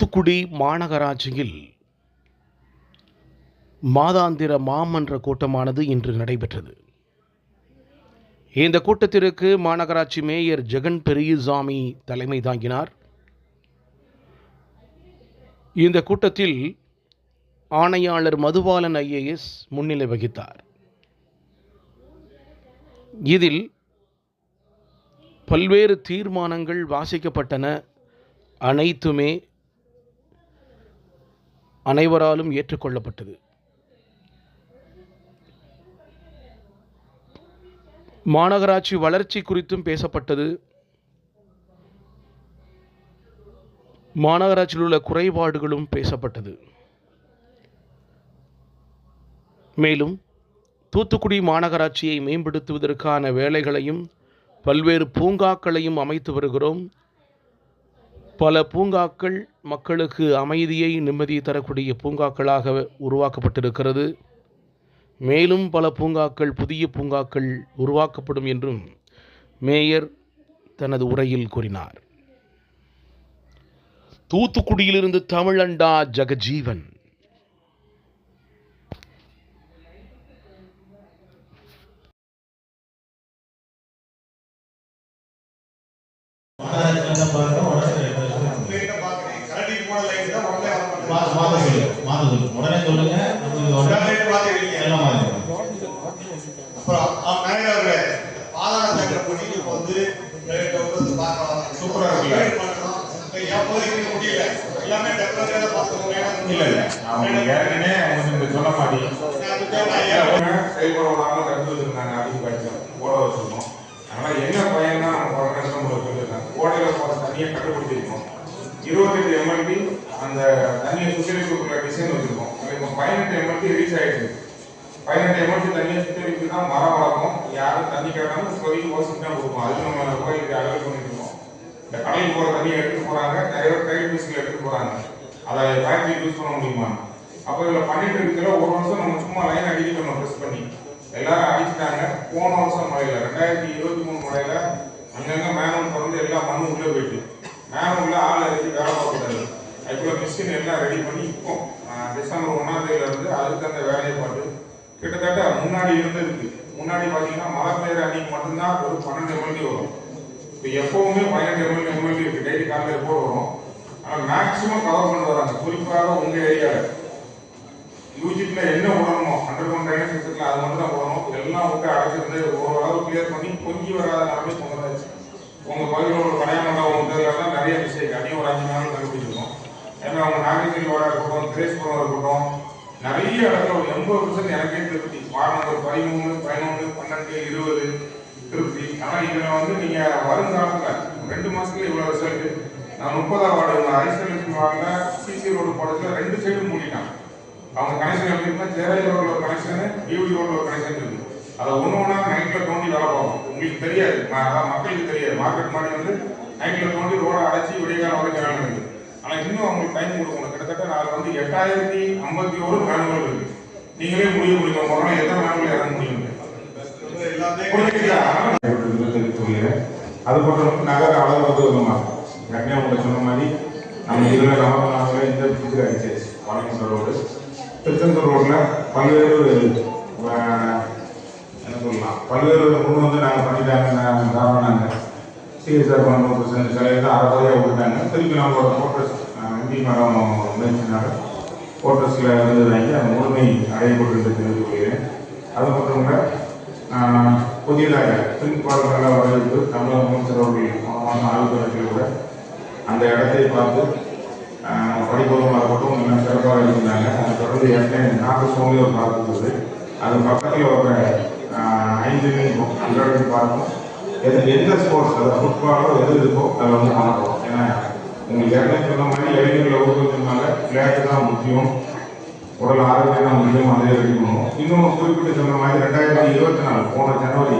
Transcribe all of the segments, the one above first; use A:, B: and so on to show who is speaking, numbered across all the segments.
A: தூத்துக்குடி மாநகராட்சியில் மாதாந்திர மாமன்ற கூட்டமானது இன்று நடைபெற்றது. இந்த கூட்டத்திற்கு மாநகராட்சி மேயர் ஜெகன் பெரியசாமி தலைமை தாங்கினார். இந்த கூட்டத்தில் ஆணையாளர் மதுபாலன் IAS முன்னிலை வகித்தார். இதில் பல்வேறு தீர்மானங்கள் வாசிக்கப்பட்டன. அனைத்துமே அனைவராலும் ஏற்றுக்கொள்ளப்பட்டது. மாநகராட்சி வளர்ச்சி குறித்தும் பேசப்பட்டது. மாநகராட்சியில் உள்ள குறைபாடுகளும் பேசப்பட்டது. மேலும் தூத்துக்குடி மாநகராட்சியை மேம்படுத்துவதற்கான வேலைகளையும் பல்வேறு பூங்காக்களையும் அமைத்து வருகிறோம். பல பூங்காக்கள் மக்களுக்கு அமைதியை நிம்மதியை தரக்கூடிய பூங்காக்களாக உருவாக்கப்பட்டிருக்கிறது. மேலும் பல பூங்காக்கள் புதிய பூங்காக்கள் உருவாக்கப்படும் என்றும் மேயர் தனது உரையில் கூறினார். தூத்துக்குடியிலிருந்து தமிழண்டா ஜெகஜீவன்.
B: உடனே சொல்லுங்க.
C: சூப்பரா இருக்கு. சொல்ல மாட்டேன் செயல்படுவாங்க கருத்து வச்சிருந்தாங்க. அதிகபட்சம் ஓட வச்சிருக்கோம். அதனால என்ன பயன்னா ஓடையில போற தண்ணியை கட்டுப்படுத்திருக்கோம். 28 MLD அந்த தண்ணியை சுத்திகரிப்புக்குள்ள டிசைன் வச்சிருக்கோம். இப்போ 18 MLD ரீச் ஆயிடுச்சு. 18 MLD தண்ணியை சுத்திகரிப்பு தான் மரம் வளர்க்கும். யாரும் தண்ணி கேட்டாலும் இப்போதைக்கு ஓசிட்டு தான் கொடுப்போம். அதுக்கு நம்ம கோயிலுக்கு அலோவ் பண்ணிட்டு இருக்கோம். இந்த கடையில் போற தண்ணியை எடுத்துட்டு போறாங்க. நிறைய பேர் ட்ரைட் மிஷின்ல எடுத்துட்டு போறாங்க. அதை ஃபேக்டரி யூஸ் பண்ண முடியுமா? அப்போ இதில் பண்ணிட்டு இருக்கிற ஒரு வருஷம் நம்ம சும்மா லைன் அடிக்கணும் ப்ரெஸ் பண்ணி எல்லாரும் அடிச்சுட்டாங்க. போன வருஷம் மழையில 2023 மழையில அங்கங்க மேனுவல் திறந்து எல்லா மண்ணும் உள்ளே போயிட்டு மேனுவல்ல ஆள் அடிச்சு வேலை பார்க்கக்கூடாது. அதுக்குள்ள மிஷின் எல்லாம் ரெடி பண்ணி இப்போ டிசம்பர் 1ஆம் தேதியிலிருந்து அதுக்கு அந்த வேலையை பார்த்து கிட்டத்தட்ட முன்னாடி இருந்ததுக்கு முன்னாடி பார்த்தீங்கன்னா மழை பெய்யுற அன்னைக்கு மட்டும்தான் ஒரு 12 MLD வரும். இப்போ எப்பவுமே 18 MLD இருக்கு. டெய்லி காலையில் எப்போ வரும். ஆனால் மேக்சிமம் கவர் பண்ணி வராங்க. குறிப்பாக உங்க ஏரியாவில் யூஜிட்ல என்ன விடணுமோ அண்டர் கிரவுண்ட் ட்ரைனேஜ் சிஸ்டத்தில் அது மட்டும் தான் விடணும். எல்லாம் விட்டு அடைச்சிருந்து ஓரளவு கிளியர் பண்ணி கொஞ்சி வராத நிலைமை கொண்டாச்சு. உங்க பகுதியில் ஒரு கடையாமண்டா உங்கலாம் நிறைய மிஸ்டேக் அதையும் ஒரு 5 நாள் கண்டுபிடிச்சிருக்கோம். ஏன்னா அவங்க நாகரிகோட இருக்கட்டும், திரேஸ்புரம் இருக்கட்டும், நிறைய இடத்துல ஒரு 80% எனக்கே திருப்தி. வார்டு நம்பர் 13, 11, 12, 20 திருப்தி. ஆனால் இதில் நீங்க வருங்காலத்தில் 2 மாசத்துல இவ்வளவு ரிசல்ட். நான் 30ஆம் வார்டு ஐசோலேஷன் வார்டில் சிசி ரோடு போடத்துல 2 சைடும் மூடிட்டாங்க. அவங்க கனெக்ஷன் எப்படின்னா ஜெயராஜ் ரோட்ல ஒரு கனெக்ஷன், டிவி ரோட்ல ஒரு கனெக்ஷன் இருக்கு. அதை ஒண்ணு நைட்ல தோண்டி வேலை பார்ப்போம். உங்களுக்கு தெரியாது, மக்களுக்கு தெரியாது. மார்க்கெட் மாதிரி நைட்ல தோண்டி ரோட அடைச்சி விடியகாலம் வரைக்கும் வேலை இருக்கு. ஆனா இன்னும் அவங்களுக்கு டைம் கொடுக்கணும். கிட்டத்தட்ட நாள் 8051 மேனுவல் இருக்கு. நீங்களே முடிவு முடியும் போறோம் எத்தனை மேனுவல் இறங்க முடியும். அது போன்ற நகர அளவு உங்களுக்கு சொன்ன மாதிரி நம்ம இதுல நம்ம இந்த பிடிச்சி அடிச்சாச்சு. வாழைக்குண்டர் ரோடு, திருச்செந்தூர் ரோட்ல பல்வேறு என்ன சொல்லலாம் பல்வேறு கொண்டு நாங்கள் பண்ணிட்டாங்க. நாங்கள் சிஎஸ்ஆர் 100% சிலையை அறப்பதையாக விட்டுட்டாங்க. திருப்பி நம்மளோட கோட்ரஸ் எம்பி மேடம் முயற்சினாங்க. கோட்ரஸில் வாங்கி அந்த முழுமை அடையப்பட்டு தெரிந்து கொள்கிறேன். அது மட்டும் இல்லை, புதியதாக பின்பாடு நல்ல வரவேற்பு தமிழக முதலமைச்சர் அவர்கள் ஆளுநர்கள் கூட அந்த இடத்தை பார்த்து படிப்பதும் இருக்கட்டும் இன்னும் சிறப்பாக இருந்தாங்க. அதை தொடர்ந்து ஏற்கனவே நாட்டு சூழ்நிலை ஒரு பார்த்துருக்குது. அது பக்கத்தில் ஒரு 5 அன்றாடம் பார்க்கணும். எந்த ஸ்போர்ட்ஸ் அதாவது ஃபுட்பாலோ எது இருக்கோ அதை பார்க்கணும். ஏன்னா உங்களுக்கு ஏற்கனவே சொன்ன மாதிரி இளைஞர்களை ஊக்குவிச்சதுனால விளையாட்டு தான் முக்கியம், உடல் ஆரோக்கியம் தான் முக்கியம். அதே இருக்கணும். இன்னும் குறிப்பிட்டு சொன்ன மாதிரி 2024 போன ஜனவரி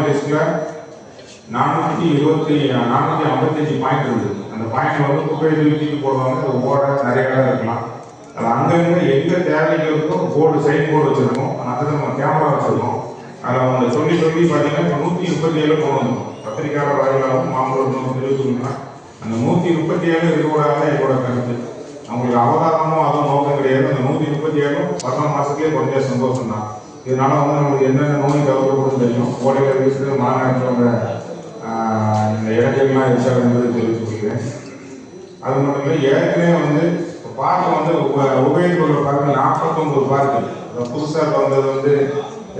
C: லிஸ்ட்ல 455 பாயிண்ட் இருக்குது. அந்த பாயிண்ட் குப்பை தூக்கி போடுவாங்க. அது ஓட நிறைய இடம் இருக்கலாம். அது அங்கங்க எங்க தேவைகள் இருக்கோ போர்டு சைன் போர்டு வச்சிருக்கோம். அதில் நம்ம கேமரா வச்சிருக்கோம். அதில் அவங்க சொல்லி பார்த்தீங்கன்னா 137 போகணும். பத்திரிகையாளர் வாயிலாகவும் மாமல்லூர் தெரிவிச்சுக்கணும்னா அந்த 137 இருக்கக்கூடாது என்னோட கருத்து. அவங்களுக்கு அவதாரமும் அதுவும் நோக்கம் கிடையாது. அந்த 137 10 மாசத்துலேயே கொஞ்சம் சந்தோஷம் தான். இதனால வந்து நம்மளுக்கு என்னென்ன நோய் தவிர்க்கப்படும் தெரியும். கோடையில் வீசுறது மாநாட்டோட இந்த இடைஞ்சல்லாம் இருக்காது என்பதை தெரிவித்துக் கொள்கிறேன். அது மட்டும் இல்லை, ஏற்கனவே வந்து பார்க்க வந்து உபயோகப்பொருள் பார்க்க 49 பார்க்கு புதுசாக வந்தது வந்து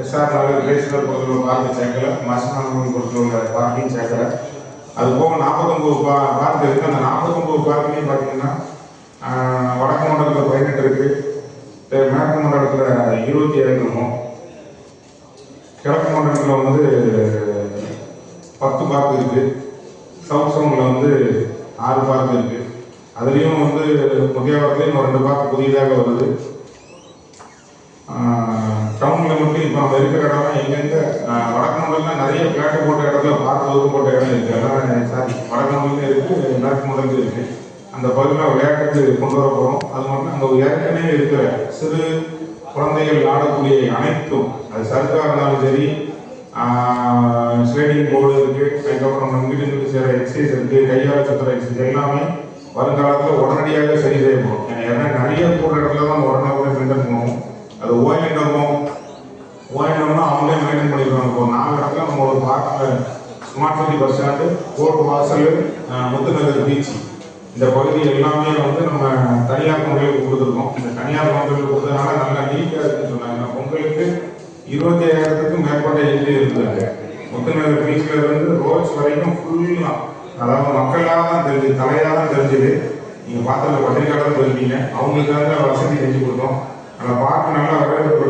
C: எஸ்ஆர் நகர் கிரேஸ்வர் பகுதியில் பார்க்க சேர்க்கல, மசனானூர் பகுதியில் உள்ள பார்க்கையும் சேர்க்கல. அது போக 49 பார்க் இருக்குது. அந்த 49 பார்க்கையும் பார்த்தீங்கன்னா வடக்கு மண்டலத்தில் 18 இருக்குது, மேற்கு மண்டலத்தில் 27 இருக்கும், கிழக்கு மண்டலத்தில் வந்து 10 பார்க் இருக்குது, சவுத் சவுண்டில் வந்து 6 பார்க் இருக்குது. அதுலேயும் வந்து முக்கியவாரத்துலேயும் 2 பார்க் புதியதாக வருது. டவுனில் மட்டும் இப்போ நம்ம இருக்கிற இடம்லாம் எங்கெங்கே வடக்கு மண்டலம் நிறைய பிளாட்டு போட்ட இடத்துல பார்க் ஒதுக்கு போட்ட இடம் இருக்குது. அதெல்லாம் சாரி, வடக்கு மண்டலம் இருக்குது, மேற்கு மண்டலம் இருக்குது. அந்த பகுதியில் விளையாட்டுக்கு கொண்டு வர போகிறோம். அது மட்டும் அங்கே ஏற்கனவே இருக்கிற சிறு குழந்தைகள் ஆடக்கூடிய அனைத்தும், அது சர்க்காக இருந்தாலும் சரி, ஸ்லைடிங் போர்டு இருக்குது, அதுக்கப்புறம் நம்ம வீடுகளுக்கு சேர எக்ஸசைஸ் இருக்குது, கையால் சுற்றுற எக்ஸசைஸ் எல்லாமே வருங்காலத்தில் உடனடியாக சரி செய்யப்படும். ஏன்னா நிறைய போடுற இடத்துல தான் உடனே மெயின்டைன் பண்ணுவோம். அது ஓஎன்எம்னா அவங்களே மெயின்டைன் பண்ணிடுவாங்க. இப்போ 4 இடத்துல நம்ம ஒரு பார்க்கில் smart city bus stand, court வாசல், முத்துநகர் பீச், இந்த பகுதி எல்லாமே வந்து நம்ம தனியார் கம்பெனிகளுக்கு கொடுத்துருக்கோம். இந்த தனியார் கம்பெனிகளுக்கு கொடுத்ததுனால நல்லா நீட்டாக இருக்குன்னு சொன்னாங்க. பொங்கலுக்கு 25,000க்கும் மேற்பட்ட எண்ணிக்கை இருந்தாங்க. முத்துநகர் பீச்சில் இருந்து ரோட்ஸ் வரைக்கும் ஃபுல்லாக, அதாவது மக்களாக தான் தெரிஞ்சு, தலையாக தான் தெரிஞ்சுது. நீங்கள் பார்த்த பத்திரிக்கையாளர் தான் தெரிஞ்சீங்க. அவங்களுக்காக வசதி செஞ்சு கொடுத்தோம். அதை பார்க்க நல்லா வரவேற்பு